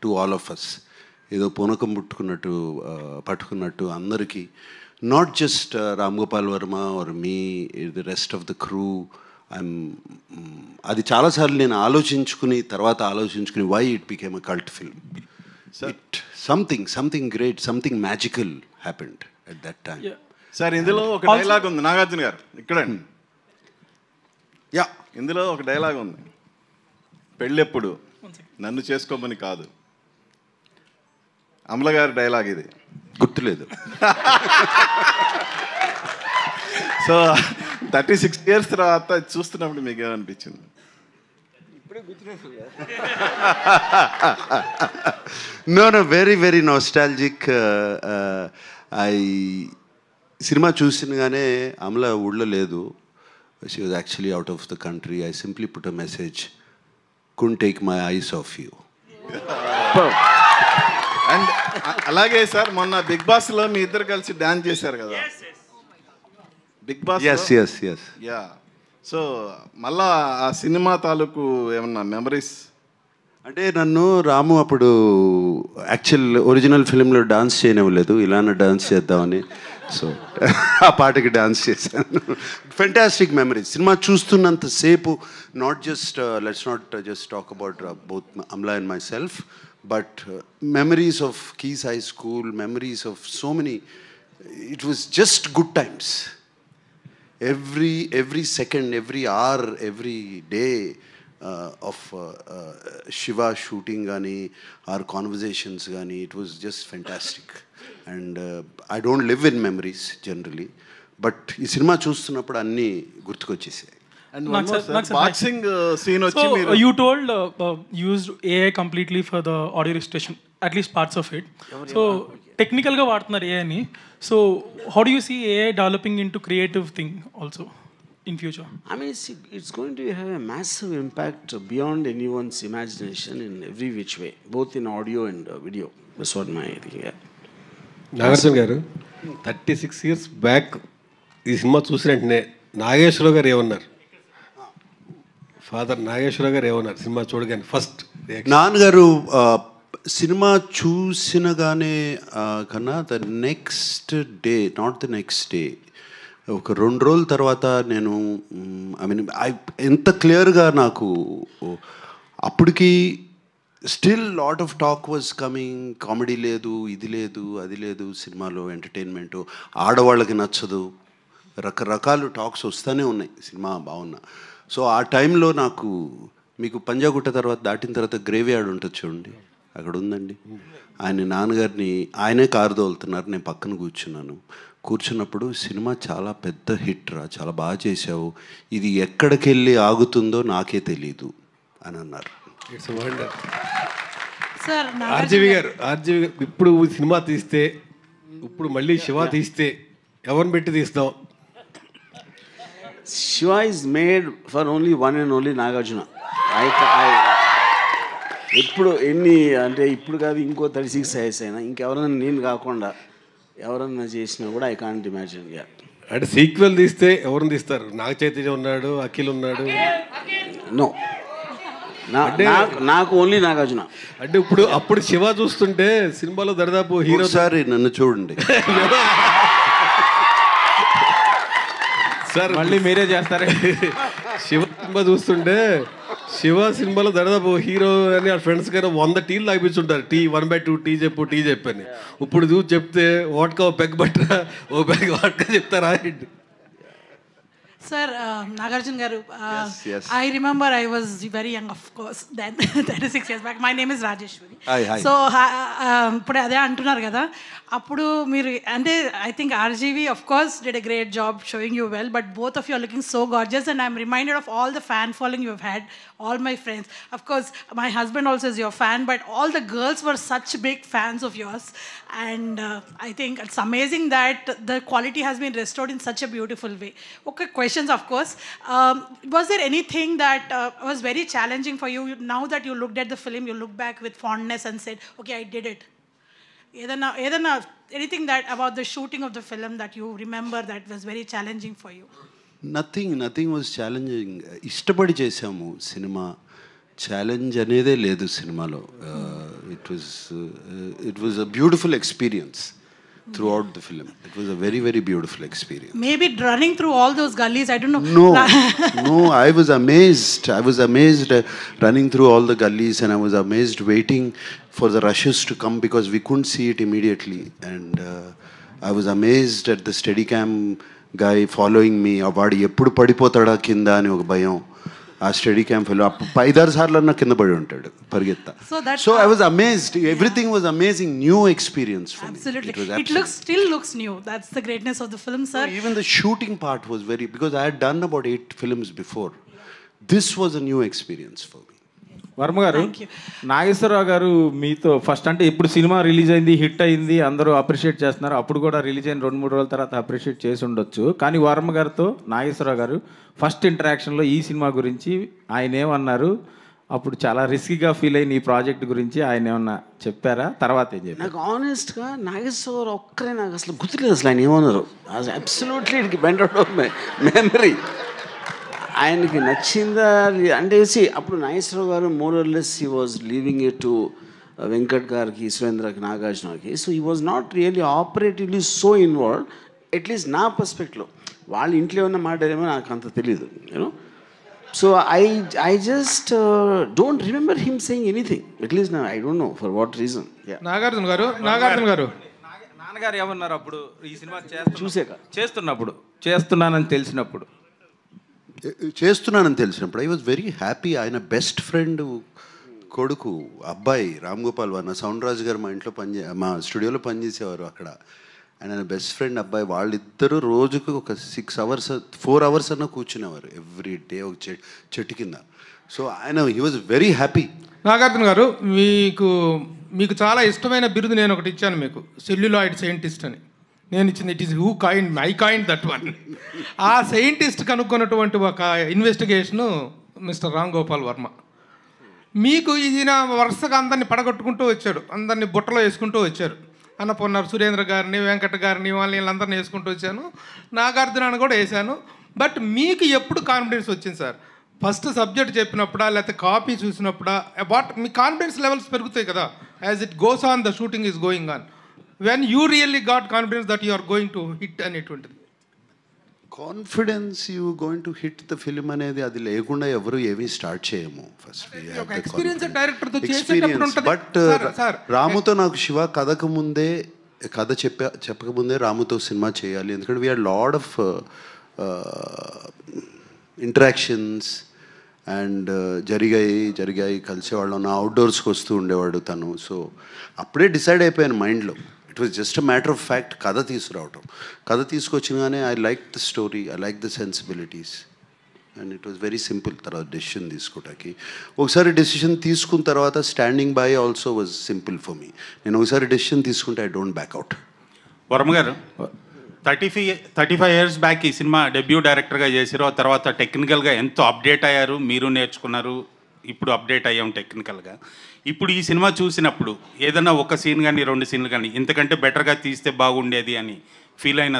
To all of us. ఏదో పూనకం పట్టుకున్నట్టు అందరికీ, not just Ram Gopal Varma or me, the rest of the crew. అది చాలాసార్లు నేను ఆలోచించుకుని why it became a cult film. It something great, something magical happened at that time. Sir ఇందులో ఒక డైలాగ్ ఉంది, నాగార్జున గారు ఇక్కడండి. ఇందులో ఒక డైలాగ్ ఉంది, పెళ్ళెప్పుడు నన్ను చేసుకోమని కాదు. అమల గారి డైలాగ్ ఇది, గుర్తులేదు. సో 36 years తర్వాత చూస్తున్నప్పుడు మీకు ఏమనిపించింది? No, very nostalgic. సినిమా చూసినగానే అమల ఊళ్ళో లేదు. She was actually out of the country. I simply put a message, couldn't take my eyes off you. And అలాగే సార్ మొన్న బిగ్ బాస్లో మీ ఇద్దరు కలిసి డాన్స్ చేశారు కదా, big boss. Yes. Yeah, so మళ్ళా ఆ సినిమా తాలూకు ఏమన్నా మెమరీస్? అంటే నన్ను రాము అప్పుడు యాక్చువల్ ఒరిజినల్ ఫిలింలో డాన్స్ చేయనివ్వలేదు, ఇలానే డాన్స్ చేద్దామని. సో ఆ పాటకి డాన్స్ చేశాను. Fantastic memories. సినిమా చూస్తున్నంతసేపు let's not just talk about both Amala and myself, but memories of Keyes high school, memories of so many. It was just good times. every second, every hour, every day of Shiva shooting gani, our conversations gani, it was just fantastic. And I don't live in memories generally, but ee cinema చూస్తున్నప్పుడు అన్నీ గుర్తుకొచ్చేసాయి. And one more sir, boxing scene వచ్చి మీరు you told used AI completely for the audio registration, at least parts of it. So technical గా వాడుతున్నారు AI ని. So how do you see AI developing into creative thing also in future? I mean, it's going to have a massive impact beyond anyone's imagination in every which way, both in audio and video. That's what my thing. Nagarjuna గారు 36 years back ఈ cinema చూసిన వెంటనే నాగేశ్వరరావు గారు ఏమన్నారు? Father Nageswararao గారు ఏమన్నారు cinema చూడగానే first? నాన్నగారు సినిమా చూసినగానే కన్నా the next day, not the next day, ఒక 2 రోజుల తర్వాత నేను ఎంత క్లియర్గా నాకు అప్పటికి still lot of talk was coming. Comedy లేదు, ఇది లేదు, అది లేదు సినిమాలో, ఎంటర్టైన్మెంటు ఆడవాళ్ళకి నచ్చదు, రకరకాల టాక్స్ వస్తూనే ఉన్నాయి సినిమా బాగున్నా. సో ఆ టైంలో నాకు, మీకు పంజాగుట్ట తర్వాత దాటిన తర్వాత గ్రేవ్ యార్డ్ ఉంటుంది చూడండి, అక్కడ ఉందండి. నాన్నగారిని ఆయనే కారు తోలుతున్నారు, నేను పక్కన కూర్చున్నప్పుడు సినిమా చాలా పెద్ద హిట్ రా, చాలా బాగా చేసావు, ఇది ఎక్కడికి వెళ్ళి ఆగుతుందో నాకే తెలీదు అని అన్నారు. It's wonder. ఆర్జీవి గారు ఇప్పుడు సినిమా తీస్తే, ఇప్పుడు మళ్ళీ శివ తీస్తే ఎవరిని పెట్టి తీస్తాం? Shiva is made for only one and only Nagarjuna. ఇప్పుడు ఎన్ని అంటే ఇప్పుడు కాదు, ఇంకో 36 years అయినా ఇంకెవరన్నా నేను కాకుండా ఎవరన్నా చేసినా కూడా ఐ కాంట్ ఇమాజిన్. అంటే సీక్వెల్ తీస్తే ఎవరిని తీస్తారు? నాగ చైతన్య ఉన్నాడు, అఖిల్ ఉన్నాడు. నో, నాకు ఓన్లీ నాగార్జున. అంటే అప్పుడు శివ చూస్తుంటే సినిమాలో దరిదాపు హీరో. సారి నన్ను చూడండి సార్, మళ్ళీ మీరే చేస్తారే. శివ సినిమా చూస్తుంటే శివ సినిమాలో దాదాపు హీరో అని ఆ ఫ్రెండ్స్ కానీ 100 టీలు తాగిపించుంటారు. 1/2 టీ చెప్పని. ఇప్పుడు చూసి చెప్తే వాట్కా ఓ పెగ్ బట్టరా, ఓ పెగ్ వాట్కా చెప్తారా? Sir, Nagarjuna garu, yes. I remember I was very young, of course, then 36 years back. My name is Rajeshwari. Hi. So ఇప్పుడు అదే అంటున్నారు కదా, అప్పుడు మీరు అంటే I think RGV of course did a great job showing you well, but both of you are looking so gorgeous, and I'm reminded of all the fan following you have had, all my friends. Of course, my husband also is your fan, but all the girls were such big fans of yours, and I think it's amazing that the quality has been restored in such a beautiful way. Okay, questions of course. Was there anything that was very challenging for you now that you looked at the film, you look back with fondness and said, okay, I did it? Anything that about the shooting of the film that you remember that was very challenging for you? Nothing was challenging. ఇష్టపడి చేసాము cinema. Challenge అనేదే లేదు సినిమాలో. It was a beautiful experience throughout the film. It was a very, very beautiful experience. Maybe running through all those gullies, I don't know. No, I was amazed. I was amazed running through all the gullies, and I was amazed waiting for the rushes to come because we couldn't see it immediately. And I was amazed at the Steadicam guy following me. Avadi eppudu padipotada kinda ani oka bayam. ఆ study క్యాంప్లో 5-6 సార్లు అన్న కింద పడి ఉంటాడు పరిగెత్తా. So I was amazed. Everything was amazing, new experience for me. Absolutely. It looks new. That's the greatness of the film, sir. Even the shooting part was very, because I had done about 8 films before. This was a new experience for me. Varma గారు, నాగేశ్వరరావు గారు మీతో first అంటే ఇప్పుడు cinema release అయింది, hit అయింది, అందరూ appreciate చేస్తున్నారు. అప్పుడు కూడా రిలీజ్ అయిన 2-3 రోజుల తర్వాత అప్రిషియేట్ చేసి ఉండొచ్చు. కానీ వర్మ గారితో నాగేశ్వరరావు గారు ఫస్ట్ ఇంటరాక్షన్లో ఈ సినిమా గురించి ఆయన ఏమన్నారు? అప్పుడు చాలా రిస్కీగా ఫీల్ అయిన ఈ ప్రాజెక్ట్ గురించి ఆయన ఏమన్నా చెప్పారా? తర్వాత ఏం చెప్పారు? నాకు ఆనెస్ట్గా నాగేశ్వరరావు ఒక్కరే నాకు అసలు గుర్తులేదు అసలు ఆయన ఏమన్నారు. Absolutely it went out of my memory. ఆయనకి నచ్చిందా అంటే అప్పుడు Nageswara Rao garu more or less he was leaving it to Venkat గారికి, సురేంద్రకి, నాగార్జునకి. So he was not really operatively so involve, at least నా పర్స్పెక్ట్లో. వాళ్ళ ఇంట్లో ఉన్న మాట్లాడేమో నాకు అంత తెలీదు, you know. So I just don't remember him saying anything, at least I don't know for what reason. Nagarjuna garu నాన్నగారు ఏమన్నారు అప్పుడు ఈ సినిమా చేస్తున్నప్పుడు చేస్తున్నానని తెలిసినప్పుడు? చేస్తున్నానని తెలిసినప్పుడు ఐ వాజ్ వెరీ హ్యాపీ. ఆయన బెస్ట్ ఫ్రెండ్ కొడుకు అబ్బాయి రామ్ గోపాల్ వర్మ, సౌండ్ రాజు గారు మా ఇంట్లో మా స్టూడియోలో పనిచేసేవారు అక్కడ. ఆయన బెస్ట్ ఫ్రెండ్ అబ్బాయి. వాళ్ళిద్దరూ రోజుకు ఒక 4 అవర్స్ అన్న కూర్చునేవారు ఎవ్రీ డే ఒక చెట్టు కింద. సో ఆయన he was very happy. Nagarjuna గారు, మీకు చాలా ఇష్టమైన బిరుదు నేను ఒకటి ఇచ్చాను మీకు, సెల్యులాయిడ్ సైంటిస్ట్ అని. నేను ఇచ్చింది it is who kind, I kind that one. ఆ సైంటిస్ట్ కనుక్కున్నటువంటి ఒక ఇన్వెస్టిగేషను మిస్టర్ రామ్ గోపాల్ వర్మ. మీకు ఈయన వరుసగా అందరినీ పడగొట్టుకుంటూ వచ్చాడు, అందరినీ బుట్టలో వేసుకుంటూ వచ్చారు. అన్నపూర్ణ సురేంద్ర గారిని, వెంకట గారిని, వీళ్ళందరినీ వేసుకుంటూ వచ్చాను, నాగార్జునాన్ని కూడా వేశాను. బట్ మీకు ఎప్పుడు కాన్ఫిడెన్స్ వచ్చింది సార్? ఫస్ట్ సబ్జెక్ట్ చెప్పినప్పుడా, లేకపోతే కాపీ చూసినప్పుడా? మీ కాన్ఫిడెన్స్ లెవెల్స్ పెరుగుతాయి కదా as it goes on, the shooting is going on. When you really got confidence that you are going to hit అనేటువంటిది? Confidence you going to hit the film అనేది అది లేకుండా ఎవరు ఏమీ స్టార్ట్ చేయము. ఫస్ట్ బట్ రాముతో నాకు శివ కథ చెప్పకముందే రాముతో సినిమా చేయాలి, ఎందుకంటే we are lot of interactions and జరిగాయి కలిసేవాళ్ళం. నా అవుట్డోర్స్కి వస్తూ ఉండేవాడు తను. సో అప్పుడే డిసైడ్ అయిపోయాను మైండ్లో. It was just a matter of fact కథ తీసుకురావటం. కథ తీసుకొచ్చినగానే I like the story, I like the sensibilities, and it was very simple. తర్వాత డెసిషన్ తీసుకోవటానికి ఒకసారి డెసిషన్ తీసుకున్న తర్వాత standing by also was simple for me. నేను ఒకసారి డెసిషన్ తీసుకుంటే ఐ డోంట్ బ్యాక్అవుట్. వర్మ గారు, 35 ఇయర్స్ బ్యాక్ ఈ సినిమా డెబ్యూ డైరెక్టర్గా చేశారు. ఆ తర్వాత టెక్నికల్గా ఎంతో అప్డేట్ అయ్యారు, మీరు నేర్చుకున్నారు, ఇప్పుడు అప్డేట్ అయ్యాం టెక్నికల్గా. ఇప్పుడు ఈ సినిమా చూసినప్పుడు ఏదైనా ఒక సీన్ కానీ 2 సీన్లు కానీ ఇంతకంటే బెటర్గా తీస్తే బాగుండేది అని ఫీల్ అయిన